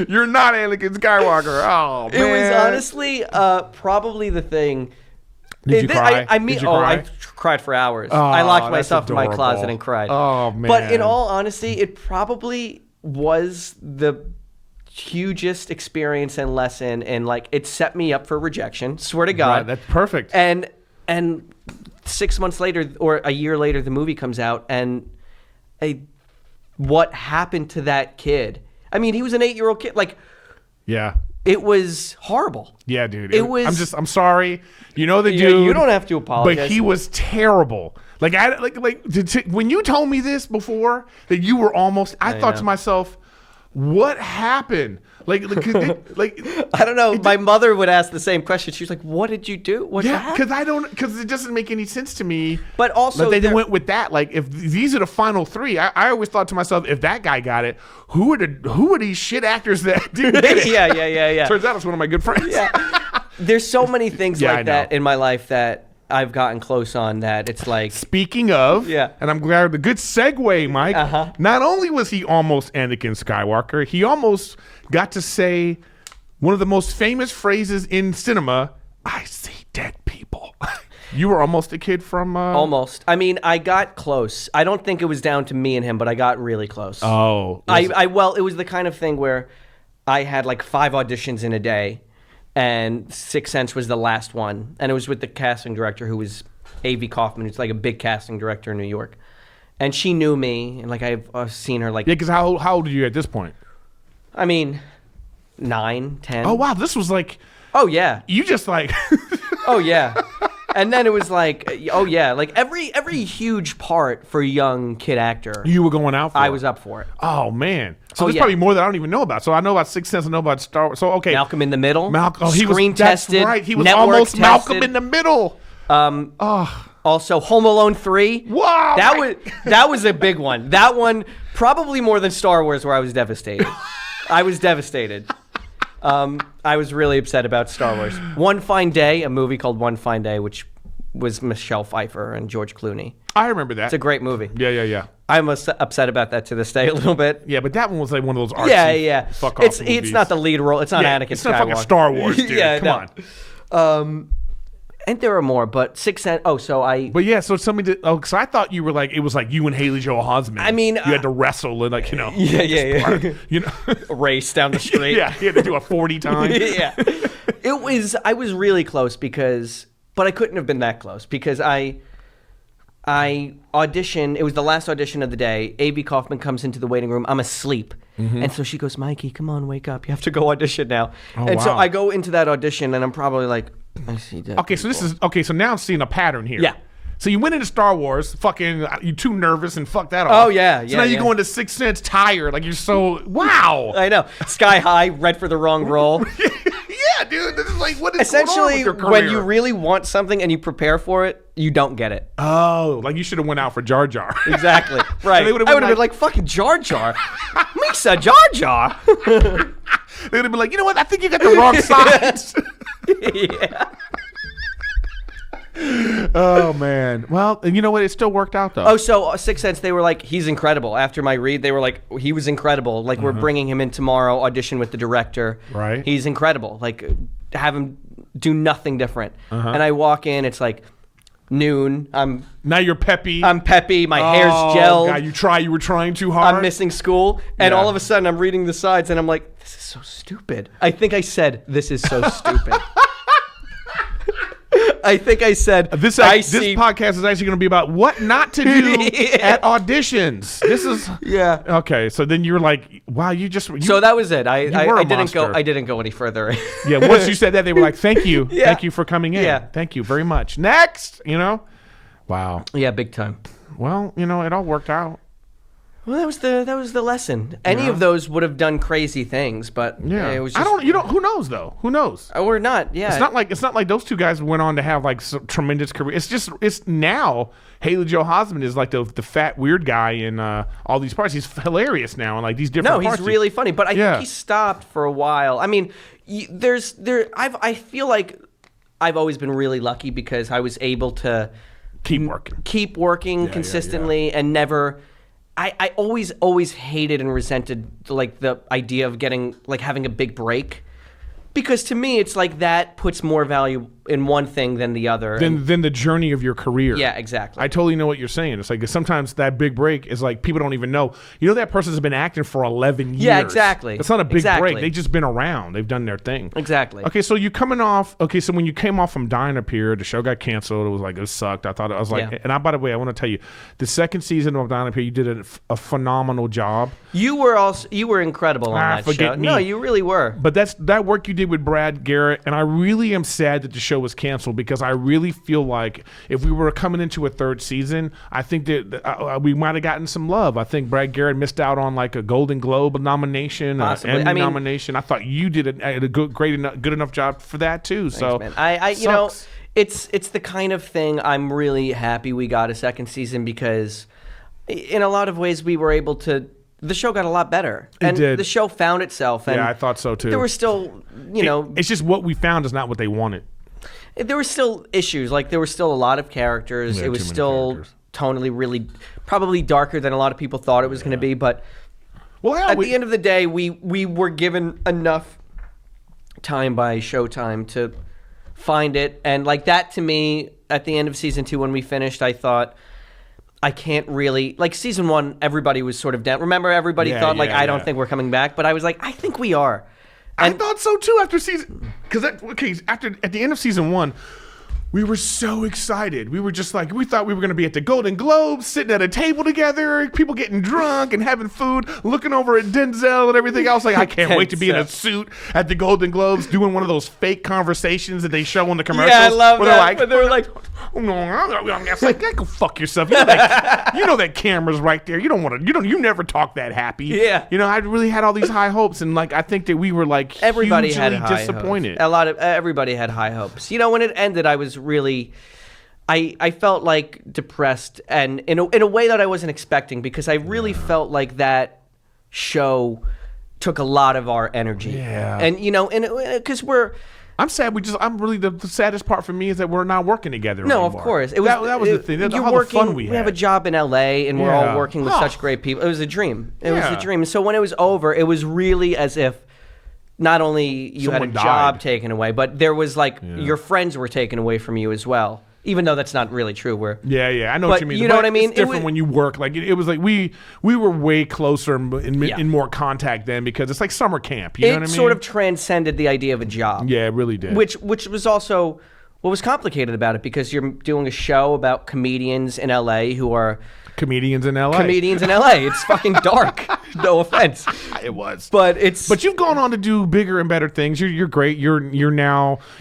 A: You're not Anakin Skywalker. Oh man.
B: It was honestly probably the thing.
A: Did you cry?
B: I cried for hours. I locked myself in my closet and cried.
A: Oh, man.
B: But in all honesty, it probably was the hugest experience and lesson, and like it set me up for rejection. Swear to God.
A: Right, that's perfect.
B: And 6 months later or a year later, the movie comes out, and what happened to that kid? I mean, he was an 8-year-old kid. Like,
A: yeah.
B: It was horrible.
A: Yeah, dude.
B: It was.
A: I'm sorry. You know the dude.
B: You don't have to apologize.
A: But he was terrible. Like when you told me this before that you were almost. I thought to myself, what happened? Like
B: I don't know. My mother would ask the same question. She was like, "What did you do? What happened?"
A: Because it doesn't make any sense to me.
B: But also,
A: they went with that. Like, if these are the final three, I always thought to myself, if that guy got it, who are these shit actors that didn't get it?
B: Yeah.
A: Turns out it's one of my good friends.
B: Yeah. There's so many things like that in my life that I've gotten close on that it's like.
A: Speaking of, and I'm glad the good segue, Mike. Not only was he almost Anakin Skywalker, he almost got to say one of the most famous phrases in cinema, "I see dead people." You were almost a kid from...
B: Almost. I mean, I got close. I don't think it was down to me and him, but I got really close.
A: Oh.
B: Well, it was the kind of thing where I had like 5 auditions in a day, and Sixth Sense was the last one. And it was with the casting director, who was A.V. Kaufman, who's like a big casting director in New York. And she knew me, and like I've seen her like...
A: Yeah, because how old are you at this point?
B: I mean, 9, 10.
A: Oh, wow. This was like...
B: Oh, yeah.
A: You just like...
B: Oh, yeah. And then it was like, oh, yeah. Like every huge part for a young kid actor.
A: You were going out for
B: I was up for it.
A: Oh, man. So there's probably more that I don't even know about. So I know about Sixth Sense. I know about Star Wars. So, okay.
B: Malcolm in the Middle.
A: Screen tested. That's right. He was almost tested. Malcolm in the Middle.
B: Also, Home Alone 3.
A: Wow.
B: That was a big one. That one, probably more than Star Wars, where I was devastated. I was devastated. I was really upset about Star Wars. One Fine Day, a movie called One Fine Day, which was Michelle Pfeiffer and George Clooney.
A: I remember that.
B: It's a great movie.
A: Yeah.
B: I'm upset about that to this day a little bit.
A: Yeah, but that one was like one of those artsy fuck off movies.
B: It's not the lead role. It's not Anakin Skywalker.
A: It's not fucking Star Wars, dude. Come on.
B: And there are more, but Sixth Sense. Oh, so I.
A: But yeah, so tell me. Because I thought you were like it was like you and Haley Joel Osment.
B: I mean,
A: you had to wrestle and like
B: Yeah.
A: You know,
B: race down the street.
A: Yeah, you had to do a 40 time.
B: Yeah, it was. I was really close but I couldn't have been that close because I auditioned. It was the last audition of the day. A.B. Kaufman comes into the waiting room. I'm asleep. And so she goes, "Mikey, come on, wake up. You have to go audition now." So I go into that audition, and I'm probably like, I see that.
A: Okay, so this is so now I'm seeing a pattern here.
B: Yeah.
A: So you went into Star Wars, fucking, you too nervous and fuck that off.
B: Oh yeah.
A: So now you go into Sixth Sense tired, like you're so wow.
B: I know. Sky high, read for the wrong role.
A: Yeah, dude. This is like what is
B: essentially
A: going on with your career?
B: When you really want something and you prepare for it, you don't get it.
A: Oh, like you should have went out for Jar Jar.
B: Exactly. Right.
A: So
B: I would have been like fucking Jar Jar. Misa Jar Jar.
A: They would have been like, you know what? I think you got the wrong sides.
B: Yeah.
A: Oh man. Well, and you know what? It still worked out though.
B: Oh, so Sixth Sense, they were like, he's incredible. After my read, they were like, he was incredible. Like, we're bringing him in tomorrow, audition with the director.
A: Right.
B: He's incredible. Like, have him do nothing different. And I walk in, it's like noon.
A: Now you're peppy.
B: I'm peppy. My hair's gelled.
A: God, you were trying too hard.
B: I'm missing school, and all of a sudden I'm reading the sides, and I'm like, this is so stupid. I think I said, this is so stupid. I think I said
A: This
B: I
A: this
B: see.
A: podcast is actually going to be about what not to do at auditions. This is okay. So then you're like, wow, you
B: So that was it.
A: were
B: I
A: a
B: didn't
A: monster.
B: go. I didn't go any further.
A: yeah. Once you said that, they were like, thank you,
B: Yeah.
A: thank you for coming in.
B: Yeah.
A: Thank you very much. Next, wow.
B: Yeah, big time.
A: Well, it all worked out.
B: Well, that was the lesson. Any of those would have done crazy things, but
A: Yeah,
B: it was just,
A: Who knows though? Who knows?
B: or not. Yeah,
A: It's not like those two guys went on to have like some tremendous career. It's now Haley Joel Osment is like the fat weird guy in all these parts. He's hilarious now in like these different.
B: No,
A: parts.
B: he's really funny, but I think he stopped for a while. I mean, I feel like I've always been really lucky because I was able to keep working consistently and never. I always hated and resented like the idea of having a big break, because to me it's like that puts more value in one thing than the other.
A: Than the journey of your career.
B: Yeah, exactly.
A: I totally know what you're saying. It's like sometimes that big break is like people don't even know. That person's been acting for 11 years.
B: Yeah, exactly.
A: It's not a big
B: Exactly.
A: break. They've just been around. They've done their thing.
B: Exactly.
A: Okay, so so when you came off from Dying Up Here, the show got canceled. It was like, it sucked. I was like, by the way, I want to tell you, the second season of Dying Up Here, you did a phenomenal job.
B: You were incredible on that
A: forget
B: show.
A: me.
B: No, you really were.
A: But that work you did with Brad Garrett, and I really am sad that the show was canceled, because I really feel like if we were coming into a third season, I think that we might have gotten some love. I think Brad Garrett missed out on like a Golden Globe nomination, an Emmy nomination. I thought you did a good enough job for that too.
B: Thanks,
A: so
B: man. It's the kind of thing I'm really happy we got a second season, because in a lot of ways we were able to. The show got a lot better.
A: It did.
B: The show found itself. And
A: yeah, I thought so too.
B: there were still,
A: it's just what we found is not what they wanted.
B: There were still issues. Like, there were still a lot of characters.
A: Yeah,
B: it was
A: too many
B: still
A: characters.
B: tonally really, probably darker than a lot of people thought it was going to be. But
A: Well,
B: the end of the day, we were given enough time by Showtime to find it. And like that, to me, at the end of season 2, when we finished, I thought, I can't really, like season 1, everybody was sort of down. Remember, everybody thought I don't think we're coming back, but I was like, I think we are. And
A: I thought so too after season, because at the end of season 1, we were so excited. We were just like, we thought we were going to be at the Golden Globes, sitting at a table together, people getting drunk and having food, looking over at Denzel and everything else. Like, I can't wait to be in a suit at the Golden Globes, doing one of those fake conversations that they show on the commercials.
B: Yeah, I love that.
A: But they're like, oh, no, it's like, go fuck yourself. You know that camera's right there. You never talk that happy.
B: Yeah.
A: I really had all these high hopes, and like I think that we were like
B: everybody
A: hugely
B: had high
A: disappointed.
B: Hopes. Everybody had high hopes. When it ended, I was really, I felt like depressed, and in a way that I wasn't expecting, because I really felt like that show took a lot of our energy.
A: Yeah.
B: And because
A: I'm sad. I'm really the saddest part for me is that we're not working together.
B: No,
A: anymore.
B: of course.
A: That was the thing. That's all the fun we had.
B: We have a job in LA, and we're all working with such great people. It was a dream. It was a dream. And so when it was over, it was really as if not only you
A: Someone
B: had a job
A: died.
B: taken away, but there was your friends were taken away from you as well. Even though that's not really true.
A: Yeah, I know what you mean.
B: You know what I mean?
A: It's different when you work. Like it was like we were way closer in more contact then, because it's like summer camp. You know what I mean?
B: It sort of transcended the idea of a job.
A: Yeah, it really did.
B: Which was also what was complicated about it, because you're doing a show about comedians in LA who are
A: comedians in LA.
B: It's fucking dark. No offense.
A: It was.
B: But
A: you've gone on to do bigger and better things. You're great. You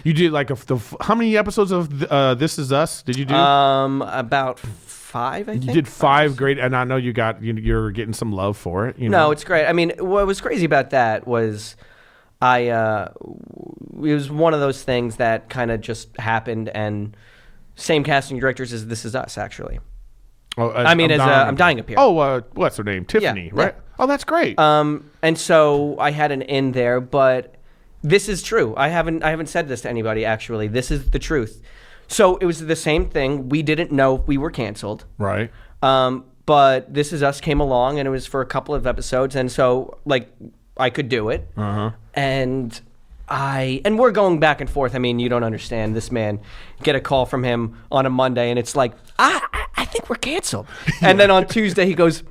A: did like how many episodes of This Is Us did you do?
B: About 5, I think.
A: You did 5 great, and I know you're getting some love for it.
B: No, it's great. I mean, what was crazy about that was it was one of those things that kind of just happened, and same casting directors as This Is Us, actually.
A: Oh,
B: I'm Dying Up Here.
A: Oh, what's her name? Tiffany, right? Yeah. Oh, that's great.
B: And so I had an in there, but this is true. I haven't said this to anybody, actually. This is the truth. So it was the same thing. We didn't know if we were canceled.
A: Right.
B: But This Is Us came along, and it was for a couple of episodes, and so like I could do it.
A: Uh-huh.
B: And we're going back and forth. I mean, you don't understand. This man, get a call from him on a Monday, and it's like, I think we're canceled. And then on Tuesday, he goes,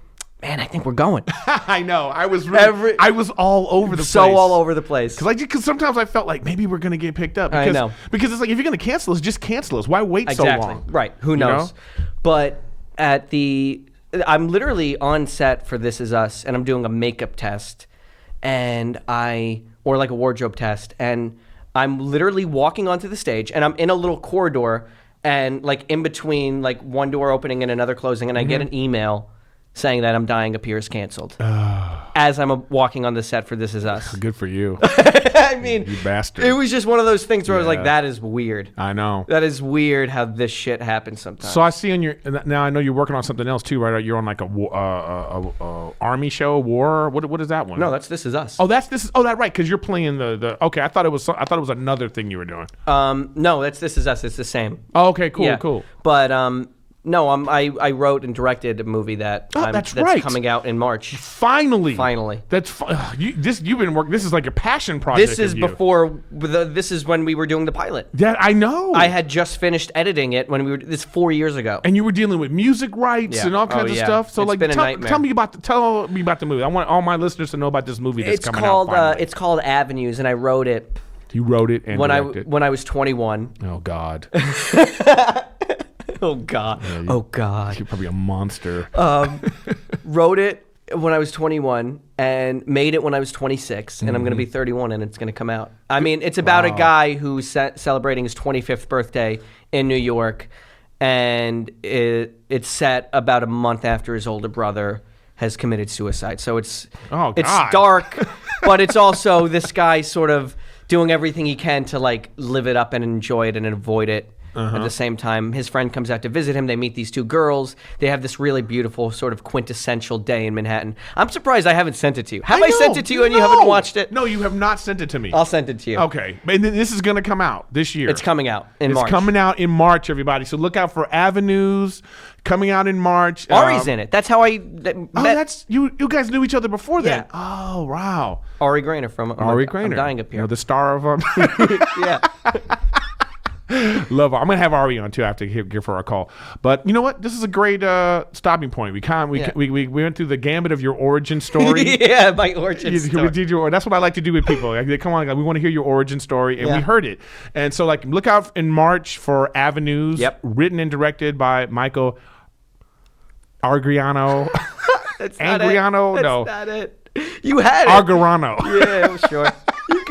B: man, I think we're going.
A: I know. I was all over the place.
B: So all over the place.
A: Because sometimes I felt like maybe we're going to get picked up.
B: I know.
A: Because it's like, if you're going to cancel us, just cancel us. Why wait so long?
B: Right. Who knows? But I'm literally on set for This Is Us, and I'm doing a makeup test, or like a wardrobe test, and I'm literally walking onto the stage, and I'm in a little corridor, and like in between like one door opening and another closing, and I get an email saying that I'm Dying Appears canceled as I'm walking on the set for This Is Us.
A: Good for you.
B: I mean,
A: you bastard.
B: It was just one of those things where I was like, that is weird.
A: I know.
B: That is weird how this shit happens sometimes.
A: So I see now I know you're working on something else too, right? You're on like a army show, war. What is that one?
B: No, that's This Is Us.
A: Oh, that's this. Oh, that right, because you're playing the. Okay, I thought it was another thing you were doing.
B: No, that's This Is Us. It's the same.
A: Oh, okay, cool, cool.
B: But no, I wrote and directed a movie that's coming out in March.
A: Finally. That's you've been working. This is like a passion project.
B: This is this is when we were doing the pilot.
A: Yeah, I know.
B: I had just finished editing it when this 4 years ago.
A: And you were dealing with music rights and all kinds of stuff. So
B: it's been a nightmare.
A: Tell me about the movie. I want all my listeners to know about this movie that's coming out. Finally.
B: It's called Avenues, and I wrote it.
A: You wrote it and directed.
B: When I was 21.
A: Oh God.
B: Oh God!
A: Yeah,
B: oh God!
A: You're probably a monster.
B: Wrote it when I was 21 and made it when I was 26, and I'm going to be 31, and it's going to come out. I mean, it's about a guy who's celebrating his 25th birthday in New York, and it's set about a month after his older brother has committed suicide. So it's dark, but it's also this guy sort of doing everything he can to like live it up and enjoy it and avoid it. At the same time, his friend comes out to visit him. They meet these two girls. They have this really beautiful sort of quintessential day in Manhattan. I'm surprised I haven't sent it to you. Have I sent it to you and you haven't watched it?
A: No, you have not sent it to me.
B: I'll send it to you.
A: Okay. And this is going to come out this year.
B: It's coming out in March.
A: It's coming out in March, everybody. So look out for Avenues coming out in March.
B: Ari's in it. That's how I met.
A: You guys knew each other before then.
B: Yeah.
A: Oh, wow.
B: Ari Grainer from
A: Ari Grainer.
B: I'm Dying Up Here.
A: The star of
B: Yeah.
A: Love her. I'm gonna have Ari on too. I have to give her a call. But you know what? This is a great stopping point. We went through the gambit of your origin story.
B: Yeah, my origin story.
A: That's what I like to do with people. They come on, we want to hear your origin story, and we heard it. And so, like, look out in March for Avenues.
B: Yep.
A: Written and directed by Michael Angarano.
B: That's
A: Angarano.
B: That's not it. You had it.
A: Angarano.
B: Yeah, sure.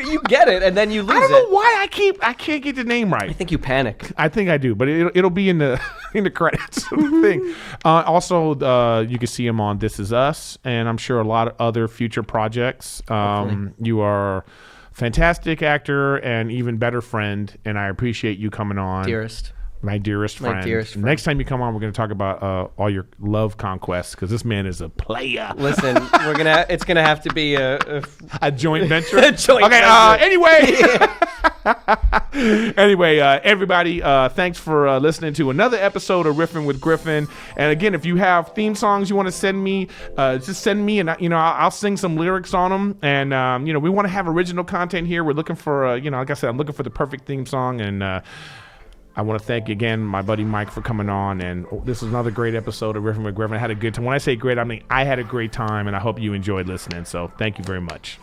B: You get it, and then you lose it.
A: I don't know why I can't get the name right.
B: I think you panic.
A: I think I do, but it'll be in the credits of the thing. Also, you can see him on This Is Us, and I'm sure a lot of other future projects. You are a fantastic actor and even better friend, and I appreciate you coming on. My dearest friend. Next time you come on, we're going to talk about all your love conquests, because this man is a player.
B: Listen, it's gonna have to be a
A: joint venture. Anyway, everybody, thanks for listening to another episode of Riffin with Griffin. And again, if you have theme songs you want to send me, just send me, and I'll sing some lyrics on them. And we want to have original content here. We're looking for like I said, I'm looking for the perfect theme song. And I want to thank again my buddy Mike for coming on, and this is another great episode of Riffin with Griffin. I had a good time. When I say great, I mean I had a great time, and I hope you enjoyed listening. So thank you very much.